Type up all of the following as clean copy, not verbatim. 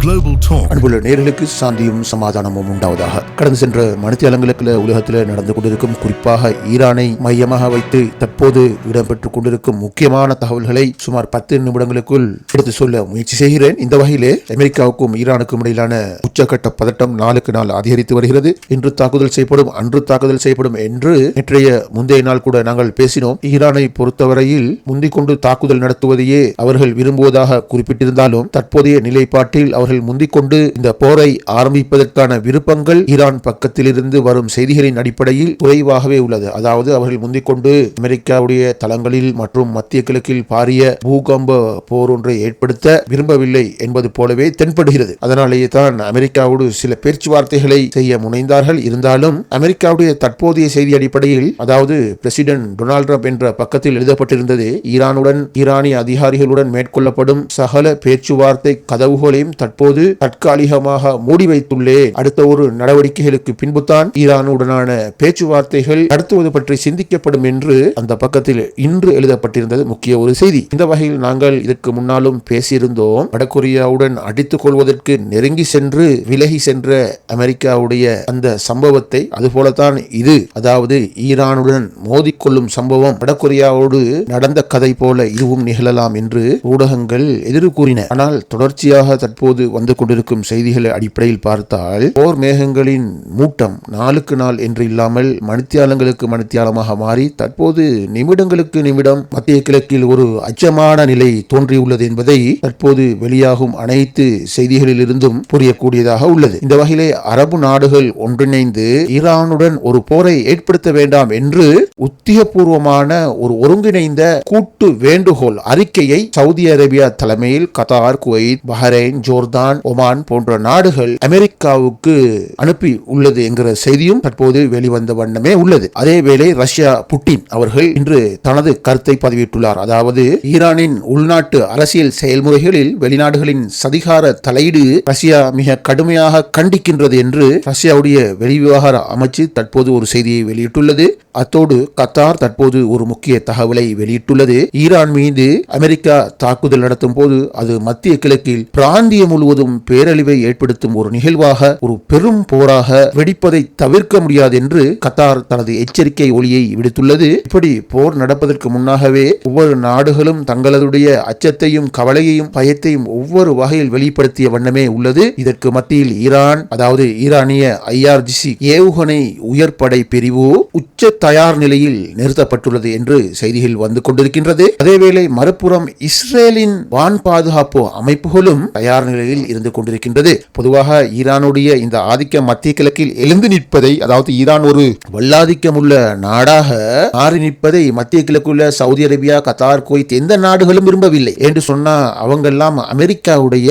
Global Talk. அன்புள்ள நேயர்களுக்கு சாந்தியும் சமாதானமும் உண்டாவதாக. கடந்து சென்ற மணித்தியாலங்களுக்கு உலகத்தில் நடந்து கொண்டிருக்கும், குறிப்பாக ஈரானை மையமாக வைத்து தற்போது இடம்பெற்றுக் கொண்டிருக்கும் முக்கியமான தகவல்களை சுமார் 10 நிமிடங்களுக்குள் எடுத்து சொல்ல முயற்சி செய்கிறேன். இந்த வகையிலே அமெரிக்காவுக்கும் ஈரானுக்கும் இடையிலான உச்சகட்ட பதட்டம் நாளுக்கு நாள் அதிகரித்து வருகிறது. இன்று தாக்குதல் செய்யப்படும், அன்று தாக்குதல் செய்யப்படும் என்று நேற்றைய முந்தைய நாள் கூட நாங்கள் பேசினோம். ஈரானை பொறுத்தவரையில் முந்திக் கொண்டு தாக்குதல் நடத்துவதையே அவர்கள் விரும்புவதாக குறிப்பிட்டிருந்தாலும் தற்போதைய நிலைப்பாட்டில் அவர்கள் முந்திக் கொண்டு இந்த போரை ஆரம்பிப்பதற்கான விருப்பங்கள் ஈரான் பக்கத்திலிருந்து வரும் செய்திகளின் அடிப்படையில் குறைவாகவே உள்ளது. அதாவது அவர்கள் முந்திக் கொண்டு அமெரிக்காவுடைய தளங்களில் மற்றும் மத்திய கிழக்கில் பாரிய பூகம்ப போர் ஒன்றை ஏற்படுத்த விரும்பவில்லை என்பது போலவே தென்படுகிறது. அதனாலேயே தான் அமெரிக்காவோடு சில பேச்சுவார்த்தைகளை செய்ய முனைந்தார்கள். இருந்தாலும் அமெரிக்காவுடைய தற்போதைய செய்தி அடிப்படையில், அதாவது பிரசிடென்ட் டொனால்ட் ட்ரம்ப் என்ற பக்கத்தில் எழுதப்பட்டிருந்தது, ஈரானுடன் ஈரானிய அதிகாரிகளுடன் மேற்கொள்ளப்படும் சகல பேச்சுவார்த்தை கதவுகளையும் தற்போது தற்காலிகமாக மூடி வைத்துள்ளேன். அடுத்த ஒரு நடவடிக்கைகளுக்கு பின்புதான் ஈரானுடனான பேச்சுவார்த்தைகள் நடத்துவது பற்றி சிந்திக்கப்படும் என்று அந்த பக்கத்தில் இன்று எழுதப்பட்டிருந்தது முக்கிய ஒரு செய்தி. இந்த வகையில் நாங்கள் இதற்கு முன்னாலும் பேசியிருந்தோம். வடகொரியாவுடன் அடித்துக் கொள்வதற்கு நெருங்கி சென்று விலகி சென்ற அமெரிக்காவுடைய அந்த சம்பவத்தை அதுபோலத்தான் இது, அதாவது ஈரானுடன் மோதிக்கொள்ளும் சம்பவம் வடகொரியாவோடு நடந்த கதை போல இதுவும் நிகழலாம் என்று ஊடகங்கள் எதிர் கூறின. ஆனால் தொடர்ச்சியாக தற்போது வந்து கொண்டிருக்கும் செய்திகள் அடிப்படையில் பார்த்தால் போர் மேகங்களின் மூட்டம் நாளுக்கு நாள் என்று இல்லாமல் மணித்தியாலங்களுக்கு மணித்தியாலமாக மாறி தற்போது நிமிடங்களுக்கு நிமிடம் மத்திய கிழக்கில் ஒரு அச்சமான நிலை தோன்றியுள்ளது என்பதை தற்போது வெளியாகும் அனைத்து செய்திகளில் இருந்தும் புரியக்கூடியதாக உள்ளது. இந்த வகையிலே அரபு நாடுகள் ஒன்றிணைந்து ஈரானுடன் ஒரு போரை ஏற்படுத்த வேண்டாம் என்று உத்தியோகபூர்வமான ஒரு ஒருங்கிணைந்த கூட்டு வேண்டுகோள் அறிக்கையை சவுதி அரேபியா தலைமையில் Qatar, Kuwait, Bahrain, Jordan, Oman போன்ற நாடுகள் அமெரிக்காவுக்கு அனுப்பி உள்ளது என்கிற செய்தியும் தற்போது வெளிவந்த வண்ணமே உள்ளது. அதேவேளை ரஷ்யா புட்டின் அவர்கள் இன்று தனது கருத்தை பதிவிட்டுள்ளார். அதாவது ஈரானின் உள்நாட்டு அரசியல் செயல்முறைகளில் வெளிநாடுகளின் சதிகார தலையீடு ரஷ்யா மிக கடுமையாக கண்டிக்கின்றது என்று ரஷ்யாவுடைய வெளிவிவகார அமைச்சு தற்போது ஒரு செய்தியை வெளியிட்டுள்ளது. அத்தோடு கத்தார் தற்போது ஒரு முக்கிய தகவலை வெளியிட்டுள்ளது. ஈரான் மீது அமெரிக்கா தாக்குதல் நடத்தும் போது அது மத்திய கிழக்கில் பிராந்தியம் முழுவதும் பேரழிவை ஏற்படுத்தும் ஒரு நிகழ்வாக, ஒரு பெரும் போராக வெடிப்பதை தவிர்க்க முடியாது என்று கத்தார் தனது எச்சரிக்கை ஒலியை விடுத்துள்ளது. இப்படி போர் நடப்பதற்கு முன்னாகவே ஒவ்வொரு நாடுகளும் தங்களுடைய அச்சத்தையும் கவலையையும் பயத்தையும் ஒவ்வொரு வகையில் வெளிப்படுத்திய வண்ணமே உள்ளது. இதற்கு மத்தியில் ஈரான், அதாவது ஈரானிய IRGC ஏவுகணை உயர்படை பிரிவு உச்ச தயார் நிலையில் நிறுத்தப்பட்டுள்ளது என்று செய்திகள் வந்து கொண்டிருக்கின்றது. அதேவேளை மறுபுறம் இஸ்ரேலின் வான் பாதுகாப்பு அமைப்புகளும் தயார் நிலையில் இருந்து கொண்டிருக்கின்றது. பொதுவாக ஈரானுடைய இந்த ஆதிக்க மத்திய கிழக்கில் எழுந்து நிற்பதை, அதாவது ஈரான் ஒரு வல்லாதிக்கமுள்ள நாடாக மாறி நிற்பதை மத்திய கிழக்குள்ள சவுதி அரேபியா, கத்தார், குவைத் எந்த நாடுகளும் விரும்பவில்லை என்று சொன்னா அவங்கெல்லாம் அமெரிக்காவுடைய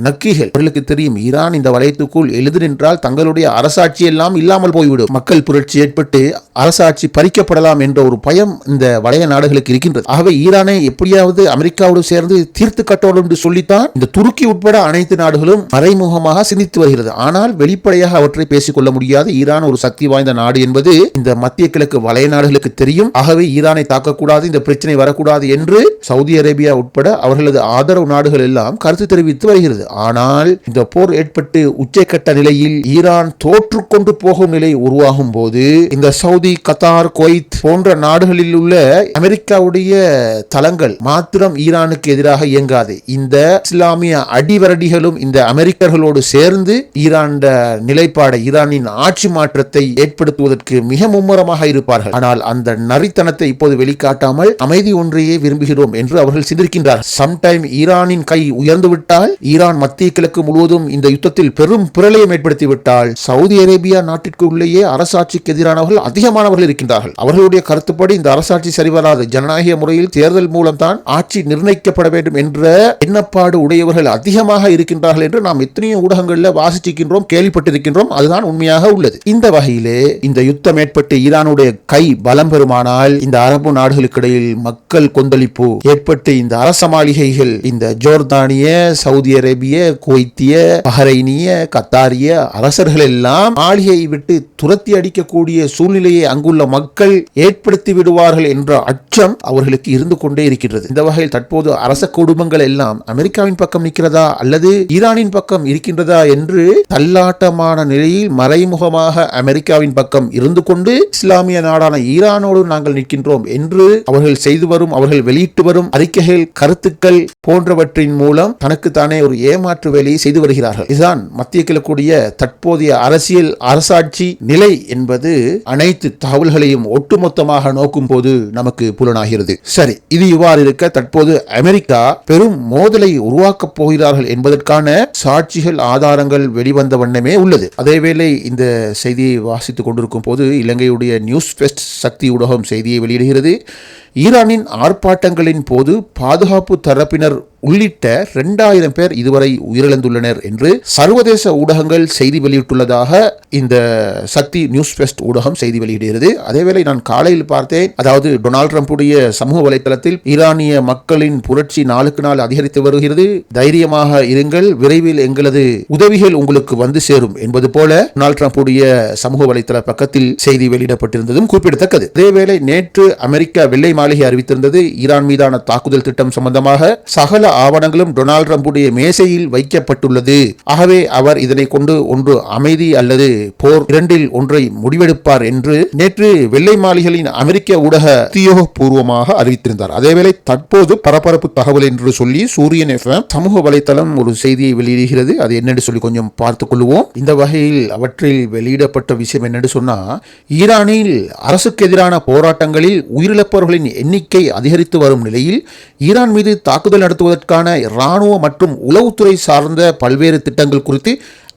நக்கிகள். அவர்களுக்கு தெரியும், ஈரான் இந்த வலயத்துக்குள் எழுது நின்றால் தங்களுடைய அரசாட்சி எல்லாம் இல்லாமல் போய்விடும், மக்கள் புரட்சி ஏற்பட்டு அரசாட்சி பறிக்கப்படலாம் என்ற ஒரு பயம் இந்த வளைய நாடுகளுக்கு இருக்கின்றது. ஆகவே ஈரானை எப்படியாவது அமெரிக்காவோடு சேர்ந்து தீர்த்து கட்டணும் என்று சொல்லித்தான் இந்த துருக்கி உட்பட அனைத்து நாடுகளும் மறைமுகமாக சிந்தித்து வருகிறது. ஆனால் வெளிப்படையாக அவற்றை பேசிக்கொள்ள முடியாது. ஈரான் ஒரு சக்தி வாய்ந்த நாடு என்பது இந்த மத்திய கிழக்கு வளைய நாடுகளுக்கு தெரியும். ஆகவே ஈரானை தாக்கக்கூடாது, இந்த பிரச்சனை வரக்கூடாது என்று சவுதி அரேபியா உட்பட அவர்களது ஆதரவு நாடுகள் எல்லாம் கருத்து தெரிவித்து வருகிறது. ஆனால் இந்த போர் ஏற்பட்டு உச்சக்கட்ட நிலையில் ஈரான் தோற்றுக்கொண்டு போகும் நிலை உருவாகும் போது இந்த சவுதி, கத்தார், குவைத் போன்ற நாடுகளில் உள்ள அமெரிக்காவுடைய தளங்கள் மாத்திரம் ஈரானுக்கு எதிராக இயங்காது. இந்த இஸ்லாமிய அடிவரடிகளும் இந்த அமெரிக்கர்களோடு சேர்ந்து ஈரான் நிலைப்பாடை, ஈரானின் ஆட்சி மாற்றத்தை ஏற்படுத்துவதற்கு மிக மும்முரமாக இருப்பார்கள். ஆனால் அந்த நரித்தனத்தை இப்போது வெளிக்காட்டாமல் அமைதி ஒன்றையே விரும்புகிறோம் என்று அவர்கள் சிந்திக்கின்றார். சம்டைம் ஈரானின் கை உயர்ந்துவிட்டால், ஈரான் மத்திய கிழக்கு முழுவதும் இந்த யுத்தத்தில் பெரும் பிரளயம் ஏற்படுத்திவிட்டால், சவுதி அரேபியா நாட்டிற்கு உள்ளேயே அரசாட்சிக்கு எதிரானவர்கள் அதிகமானவர்கள் இருக்கின்றார்கள். அவர்களுடைய கருத்துப்படி இந்த அரசாட்சி சரிவராது, ஜனநாயக முறையில் தேர்தல் மூலம் தான் ஆட்சி நிர்ணயிக்கப்பட வேண்டும் என்ற எண்ணப்பாடு உடையவர்கள் அதிகமாக இருக்கின்றார்கள் என்று நாம் எத்தனையோ ஊடகங்களில் வாசிச்சிருக்கின்றோம், கேள்விப்பட்டிருக்கின்றோம். அதுதான் உண்மையாக உள்ளது. இந்த வகையிலே இந்த யுத்தம் ஏற்பட்டு ஈரானுடைய கை பலம் பெறுமானால் இந்த அரபு நாடுகளுக்கு இடையில் மக்கள் கொந்தளிப்பு ஏற்பட்டு இந்த அரச மாளிகைகள், இந்த ஜோர்தானிய, சவுதி அரேபிய, குவைத்திய, பஹ்ரைனிய, கத்தாரிய அரசர்கள் எல்லாம் மாளிகையை விட்டு துரத்தி அடிக்கக்கூடிய சூழ்நிலையை அங்குள்ள மக்கள் ஏற்படுத்தி விடுவார்கள் என்ற அச்சம் அவர்களுக்கு இருந்து கொண்டே இருக்கிறது. இந்த வகையில் தற்போது அரச குடும்பங்கள் எல்லாம் அமெரிக்காவின் பக்கம் நிற்கிறதா அல்லது ஈரானின் பக்கம் இருக்கின்றதா என்று தள்ளாட்டமான நிலையில் மறைமுகமாக அமெரிக்காவின் பக்கம் இருந்து கொண்டு இஸ்லாமிய நாடான ஈரானோடு நாங்கள் நிற்கின்றோம் என்று அவர்கள் செய்து வரும், அவர்கள் வெளியிட்டு வரும் அறிக்கைகள், கருத்துக்கள் போன்றவற்றின் மூலம் தனக்குத்தானே ஒரு ஏமாற்று வேலையை செய்து வருகிறார்கள். இதுதான் மத்திய கிழக்குடைய தற்போதைய அரசியல் அரசாட்சி நிலை என்பது அனைத்து தகவல்களையும் ஒட்டுமொத்தமாக நோக்கும் போது நமக்கு புலனாகிறது. சரி, இது இவ்வாறு இருக்க தற்போது அமெரிக்கா பெரும் மோதலை உருவாக்கப் போகிறார்கள் என்பதற்கான சாட்சிகள், ஆதாரங்கள் வெளிவந்த வண்ணமே உள்ளது. அதேவேளை இந்த செய்தியை வாசித்துக் கொண்டிருக்கும் போது இலங்கையுடைய நியூஸ் ஃபெஸ்ட் சக்தி ஊடகம் செய்தியை வெளியிடுகிறது. ஈரானின் ஆர்ப்பாட்டங்களின் போது பாதுகாப்பு தரப்பினர் உள்ளிட்ட 2000 பேர் இதுவரை உயிரிழந்துள்ளனர் என்று சர்வதேச ஊடகங்கள் செய்தி வெளியிட்டுள்ளதாக இந்த சக்தி நியூஸ் ஃபெஸ்ட் ஊடகம் செய்தி வெளியிடுகிறது. அதேவேளை நான் காலையில் பார்த்தேன், அதாவது டொனால்ட் ட்ரம்புடைய சமூக வலைதளத்தில் ஈரானிய மக்களின் புரட்சி நாளுக்கு நாள் அதிகரித்து வருகிறது, தைரியமாக இருங்கள், விரைவில் எங்களது உதவிகள் உங்களுக்கு வந்து சேரும் என்பது போல டொனால்ட் ட்ரம்புடைய சமூக வலைதள பக்கத்தில் செய்தி வெளியிடப்பட்டிருந்ததும் குறிப்பிடத்தக்கது. அதேவேளை நேற்று அமெரிக்கா வெள்ளை மாளிகை அறிவித்திருந்தது, ஈரான் மீதான தாக்குதல் திட்டம் சம்பந்தமாக சகல ஆவணங்களும் டொனால்ட் ட்ரம்புடைய மேசையில் வைக்கப்பட்டுள்ளது. ஆகவே அவர் இதனை கொண்டு ஒன்று அமைதி அல்லது போர், இரண்டில் ஒன்றை முடிவெடுப்பார் என்று நேற்று வெள்ளை மாளிகையின் அமெரிக்க ஊடக உத்தியோகபூர்வமாக அறிவித்திருந்தார். அதேவேளை தற்போது பரபரப்பு தகவல் என்று சொல்லி சூரியன் FM சமூக வலைத்தளம் ஒரு செய்தியை வெளியிடுகிறது. அது என்னென்று சொல்லி கொஞ்சம் பார்த்துக் கொள்வோம். இந்த வகையில் அவற்றில் வெளியிடப்பட்ட விஷயம் என்னென்று சொன்னா, ஈரானில் அரசுக்கு எதிரான போராட்டங்களில் உயிரிழப்பவர்களின் எண்ணிக்கை அதிகரித்து வரும் நிலையில் ஈரான் மீது தாக்குதல் நடத்துவதற்கான இராணுவ மற்றும் உளவுத்துறை சார்ந்த பல்வேறு திட்டங்கள் குறித்து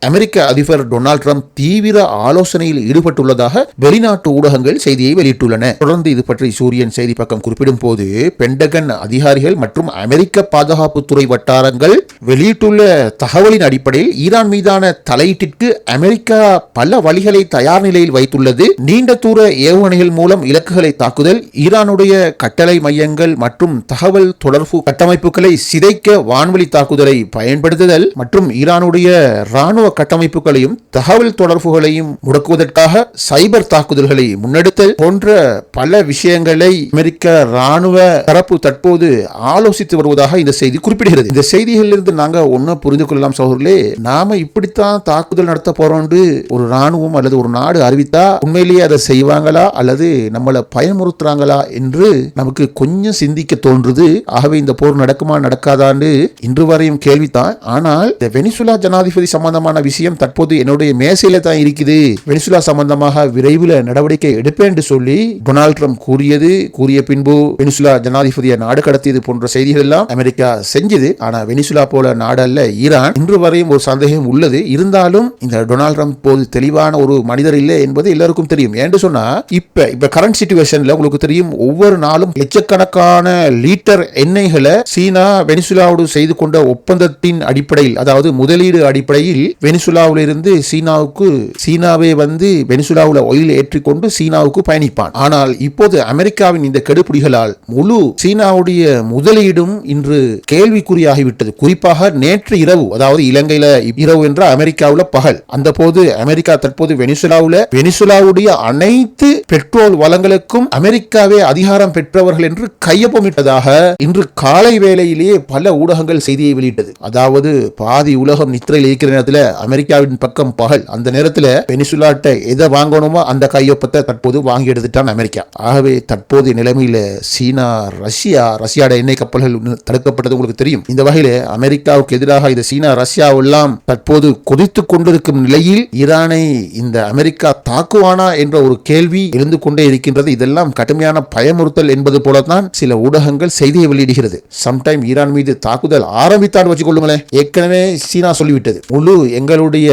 அமெரிக்க அதிபர் டொனால்ட் ட்ரம்ப் தீவிர ஆலோசனையில் ஈடுபட்டுள்ளதாக வெளிநாட்டு ஊடகங்கள் செய்தியை வெளியிட்டுள்ளன. தொடர்ந்து இது பற்றி சூரியன் செய்தி பக்கம் குறிப்பிடும் போது, பென்டகன் அதிகாரிகள் மற்றும் அமெரிக்க பாதுகாப்புத்துறை வட்டாரங்கள் வெளியிட்டுள்ள தகவலின் அடிப்படையில் ஈரான் மீதான தலையீட்டிற்கு அமெரிக்கா பல வழிகளை தயார் நிலையில் வைத்துள்ளது. நீண்ட தூர ஏவுகணைகள் மூலம் இலக்குகளை தாக்குதல், ஈரானுடைய கட்டளை மையங்கள் மற்றும் தகவல் தொடர்பு கட்டமைப்புகளை சிதைக்க வான்வழி தாக்குதலை பயன்படுத்துதல் மற்றும் ஈரானுடைய இராணுவ கட்டமைப்புகளையும் தகவல் தொடர்புகளையும் முடக்குவதற்காக சைபர் தாக்குதல்களை முன்னெடுத்தல் போன்ற பல விஷயங்களை அமெரிக்க ராணுவ தரப்பு தற்போது ஆலோசித்து வருவதாக இந்த செய்தி குறிப்பிடுகிறது. இந்த செய்திகளிலிருந்து நாங்க ஒன்ன புரிந்து கொள்ளலாம் சகோதரர்களே, நாம இப்படித்தான் தாக்குதல் நடத்த போறோம் ஒரு ராணுவம் அல்லது ஒரு நாடு அறிவித்தா உண்மையிலேயே அதை செய்வாங்களா அல்லது நம்மளை பயமுறுத்துறாங்களா என்று நமக்கு கொஞ்சம் சிந்திக்க தோன்றுது. ஆகவே இந்த போர் நடக்குமா நடக்காதான்னு இன்று வரையும் கேள்வித்தான். ஆனால் இந்த வெனிசுலா ஜனாதிபதி சம்பந்தமான விஷயம் தற்போது என்னுடைய மேசையில தான் இருக்குது. வெனிசுலா சம்பந்தமாக விரைவில் நடவடிக்கை எடுப்பேன் என்று சொல்லி டொனால்ட் ட்ரம்ப் கூறிய பின்பு வெனிசுலா ஜனாதிபதியை நாடு கடத்தியது போன்ற செய்திகள் எல்லாம் அமெரிக்கா செஞ்சது. ஆனா வெனிசுலா போல நாடு அல்ல ஈரான். இன்று வரையும் ஒரு சந்தேகம் உள்ளது. இருந்தாலும் இந்த டொனால்ட் ட்ரம்ப் போது தெளிவான ஒரு மனிதர் இல்லை என்பது எல்லாருக்கும் தெரியும். ஏன்னு சொன்னா இப்ப கரண்ட் சிச்சுவேஷன்ல உங்களுக்கு தெரியும், ஒவ்வொரு நாளும் லட்சக்கணக்கான லிட்டர் எண்ணெய்களை சீனா வெனிசுலாவோடு செய்து கொண்ட ஒப்பந்தத்தின் அடிப்படையில், அதாவது முதலீடு அடிப்படையில் வெனிசுலாவில் இருந்து சீனாவே வந்து வெனிசுலாவில் ஆயில் ஏற்றிக்கொண்டு சீனாவுக்கு பயணிப்பான். ஆனால் இப்போது அமெரிக்காவின் இந்த கெடுபிடிகளால் முழு சீனாவுடைய முதலீடும் இன்று கேள்விக்குறியாகிவிட்டது. குறிப்பாக நேற்று இரவு, அதாவது இலங்கையில இரவு என்ற அமெரிக்காவில் பகல், அந்த போது அமெரிக்கா தற்போது வெனிசுலாவுடைய அனைத்து பெட்ரோல் வளங்களுக்கும் அமெரிக்காவே அதிகாரம் பெற்றவர்கள் என்று கையொப்பமிட்டதாக இன்று காலை வேளையிலேயே பல ஊடகங்கள் செய்தியை வெளியிட்டது. அதாவது பாதி உலகம் நித்திரையில் இருக்கிற நேரத்தில் அமெரிக்காவின் பக்கம் பகல். அந்த நேரத்தில் வெனிசுலாட்ட எதை வாங்கணுமோ அந்த கையொப்பத்தை தற்போது வாங்கி எடுத்துட்டான் அமெரிக்கா. ஆகவே தற்போதைய நிலைமையில சீனா, ரஷ்யாவோட எண்ணெய் கப்பல்கள் தடுக்கப்பட்டது உங்களுக்கு தெரியும். இந்த வகையில அமெரிக்காவுக்கு எதிராக இந்த சீனா, ரஷ்யாவெல்லாம் தற்போது கொதித்துக் கொண்டிருக்கும் நிலையில் ஈரானை இந்த அமெரிக்கா தாக்குவானா என்ற ஒரு கேள்வி எழுந்து கொண்டே இருக்கின்றது. இதெல்லாம் கடுமையான பயமுறுத்தல் என்பது போலதான் சில ஊடகங்கள் செய்தியை வெளியிடுகிறது. சம்டைம் ஈரான் மீது தாக்குதல் ஆரம்பித்தான் வச்சுக்கொள்ளுங்களேன். ஏற்கனவே சீனா சொல்லிவிட்டது, முழு எங்களுடைய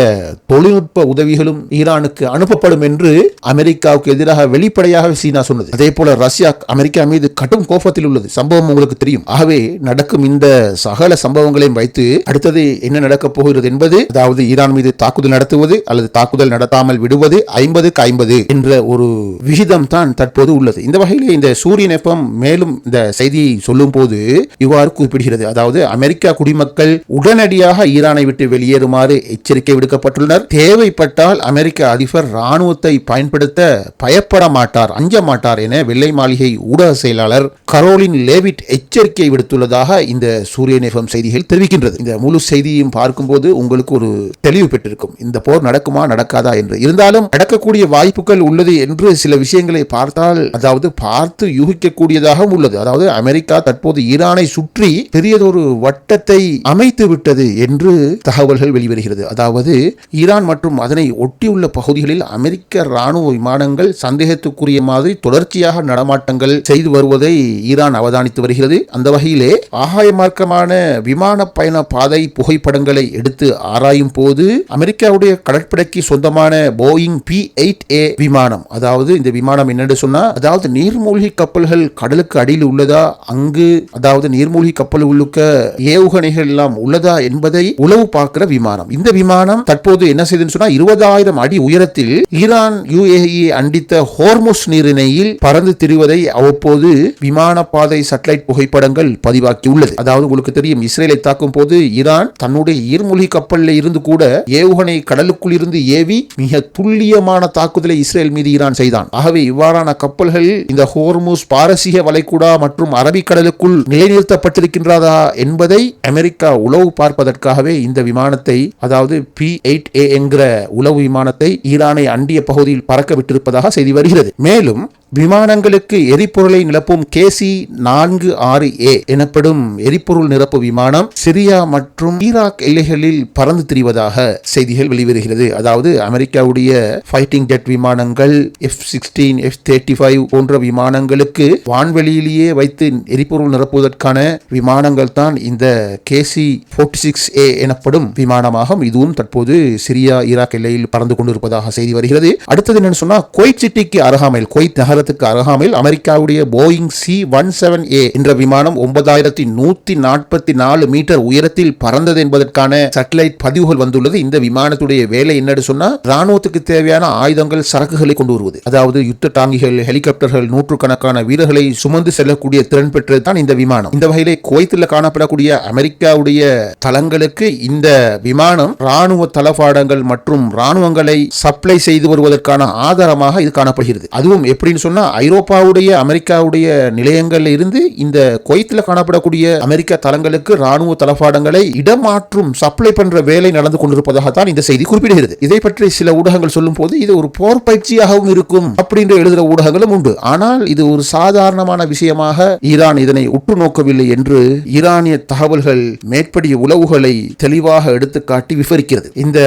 தொழில்நுட்ப உதவிகளும் ஈரானுக்கு அனுப்பப்படும் என்று அமெரிக்காவுக்கு எதிராக வெளிப்படையாக சீனா சொன்னது. அதே போல ரஷ்யா அமெரிக்கா மீது கடும் கோபத்தில் உள்ளது. சம்பவம் உங்களுக்கு தெரியும். ஆகவே நடக்கும் இந்த சகல சம்பவங்களையும் வைத்து அடுத்தது என்ன நடக்கப் போகிறது என்பது, அதாவது ஈரான் மீது தாக்குதல் நடத்துவது அல்லது தாக்குதல் நடத்தாமல் விடுவது 50-50 என்ற ஒரு விகிதம் தான் தற்போது உள்ளது. இந்த வகையில் இந்த சூரியன் FM மேலும் இந்த செய்தியை சொல்லும் போது இவ்வாறு குறிப்பிடுகிறது. அதாவது அமெரிக்கா குடிமக்கள் உடனடியாக ஈரானை விட்டு வெளியேறுமாறு எச்சரிக்கை விடுக்கப்பட்டுள்ளனர். தேவைப்பட்டால் அமெரிக்க அதிபர் ராணுவத்தை பயன்படுத்த பயப்பட மாட்டார், அஞ்ச மாட்டார் என வெள்ளை மாளிகை ஊடக செயலாளர் கரோலின் லேவிட் எச்சரிக்கை விடுத்துள்ளதாக இந்த சூரியன் எஃப்எம் செய்திகள் தெரிவிக்கின்றது. இந்த முழு செய்தியையும் பார்க்கும்போது உங்களுக்கு ஒரு தெளிவு பெற்றிருக்கும், இந்த போர் நடக்குமா நடக்காதா என்று. இருந்தாலும் நடக்கக்கூடிய வாய்ப்புகள் உள்ளது என்று சில விஷயங்களை பார்த்தால், அதாவது பார்த்து யூகிக்கக்கூடியதாக உள்ளது. அதாவது அமெரிக்கா தற்போது ஈரானை சுற்றி பெரியதொரு வட்டத்தை அமைத்து விட்டது என்று தகவல்கள் வெளிவருகிறது. அதாவது ஈரான் மற்றும் அதனை ஒட்டியுள்ள பகுதிகளில் அமெரிக்க ராணுவ விமானங்கள் சந்தேகத்துக்குரிய மாதிரி தொடர்ச்சியாக நடமாட்டங்கள் செய்து வருவதை ஈரான் அவதானித்து வருகிறது. அந்த வகையிலே ஆகாய மார்க்கமான விமான பயண பாதை புகைப்படங்களை எடுத்து ஆராயும் போது அமெரிக்காவுடைய கடற்படைக்கு சொந்தமான போயிங் P-8A விமானம், அதாவது இந்த விமானம் என்னென்று சொன்னா, அதாவது நீர்மூழ்கி கப்பல்கள் கடலுக்கு அடியில் உள்ளதா, அங்கு அதாவது நீர்மூழ்கி கப்பல்களுக்கு ஏவுகணைகள் எல்லாம் உள்ளதா என்பதை உளவு பார்க்கிற விமானம். இந்த விமானம் தற்போது என்ன செய்துன்னு சொன்னா, 20,000 அடி உயரத்தில் ஈரான் UAE அண்டித்த ஹோர்முஸ் நீரிணையில் பறந்து திரிவதை அவ்வப்போது விமான பாதை சேட்டலைட் புகைப்படங்கள் பதிவாக்கி உள்ளது. அதாவது உங்களுக்கு தெரியும், இஸ்ரேலை தாக்கும் போது ஈரான் தன்னுடைய நீர்மூழ்கி கப்பலில் இருந்து கூட ஏவுகணை கடலுக்குள் இருந்து ஏவி மிக துல்லியமான தாக்குதலை இஸ்ரேல் மீது ஈரான் செய்தான். ஆகவே இவ்வாறான கப்பல்கள் இந்த ஹோர்முஸ் பாரசீக வளைகுடா மற்றும் அரபிக்கடலுக்குள் நிலைநிறுத்தப்பட்டிருக்கின்றதா என்பதை அமெரிக்கா உளவு பார்ப்பதற்காகவே இந்த விமானத்தை, அதாவது P-8A என்கிற உளவு விமானத்தை ஈரானை அண்டிய பகுதியில் பறக்க விட்டிருப்பதாக செய்தி வருகிறது. மேலும் விமானங்களுக்கு எரிபொருளை நிரப்பும் KC-46A எனப்படும் எரிபொருள் நிரப்பு விமானம் சிரியா மற்றும் ஈராக் எல்லைகளில் பறந்து திரிவதாக செய்திகள் வெளிவருகிறது. அதாவது அமெரிக்காவுடைய ஃபைட்டிங் ஜெட் விமானங்கள் F-16, F-35 போன்ற விமானங்களுக்கு வான்வெளியிலேயே வைத்து எரிபொருள் நிரப்புவதற்கான விமானங்கள் தான் இந்த KC-46A எனப்படும் விமானமாகும். இதுவும் தற்போது சிரியா ஈராக் எல்லையில் பறந்து கொண்டிருப்பதாக செய்தி வருகிறது. அடுத்தது என்னன்னு சொன்னா, குவைத் சிட்டிக்கு அருகாமையில், குவைத் நகரத்துக்கு அருகாமையில் அமெரிக்காவுடைய போயிங் C-17A என்ற விமானம் 9,144 மீட்டர் உயரத்தில் பறந்தது என்பதற்கான சேட்டலைட் பதிவுகள் வந்துள்ளது. இந்த விமானத்துடைய வேலை என்னன்னு சொன்னா, ராணுவத்துக்கு தேவையான ஆயுதங்கள், சரக்குகளை கொண்டு வருவது. அதாவது யுத்த டாங்கிகள், ஹெலிகாப்டர்கள், நூற்றுக்கணக்கான வீரர்களை சுமந்து செல்லக்கூடிய திறன் பெற்றது தான் இந்த விமானம். இந்த வகையிலே குவைத்தில் காணப்படக்கூடிய அமெரிக்காவுடைய தளங்களுக்கு இந்த விமானம் ராணுவ தளபாடங்கள் மற்றும் ராணுவங்களை சப்ளை செய்து வருவதற்கான ஆதாரமாக இது காணப்படுகிறது. அதுவும் எப்படின்னு சொன்னா, ஐரோப்பாவுடைய அமெரிக்காவுடைய நிலையங்களில் இருந்து இந்த குவைத்தில் காணப்படக்கூடிய அமெரிக்க தளங்களுக்கு ராணுவ தளபாடங்களை இடமாற்றும் சப்ளை பண்ற வேலை நடந்து கொண்டிருப்பதாகத்தான் இந்த செய்தி குறிப்பிடுகிறது. இதை பற்றி சில ஊடகங்கள் சொல்லும் போது இது ஒரு போர் பயிற்சியாகவும் இருக்கும் அப்படின்ற எழுதுகிற ஊடகங்களும் உண்டு. ஆனால் இது ஒரு சாதாரணமான விஷயமாக ஈரான் இதனை உற்று நோக்கவில்லை என்று ஈரானிய தகவல்கள் மேற்படிய உளவுகளை தெளிவாக எடுத்துக்காட்டி விவரிக்கிறது. இந்த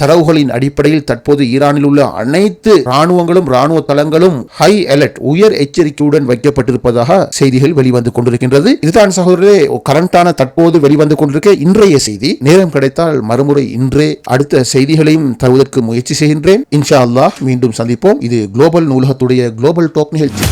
தரவுகளின் அடிப்படையில் தற்போது ஈரானில் உள்ள அனைத்து ராணுவங்களும் ராணுவ தளங்களும் ஹை அலர்ட், உயர் எச்சரிக்கையுடன் வைக்கப்பட்டிருப்பதாக செய்திகள் வெளிவந்து கொண்டிருக்கின்றது. இதுதான் சகோதரரே கரண்டான தற்போது வெளிவந்து கொண்டிருக்க இன்றைய செய்தி. நேரம் கிடைத்தால் மறுமுறை இன்றே அடுத்த செய்திகளையும் தருவதற்கு முயற்சி செய்கின்றேன். இன்ஷா அல்லாஹ் மீண்டும் சந்திப்போம். இது குளோபல் நூலகத்துடைய குளோபல் டாக் நிகழ்ச்சி.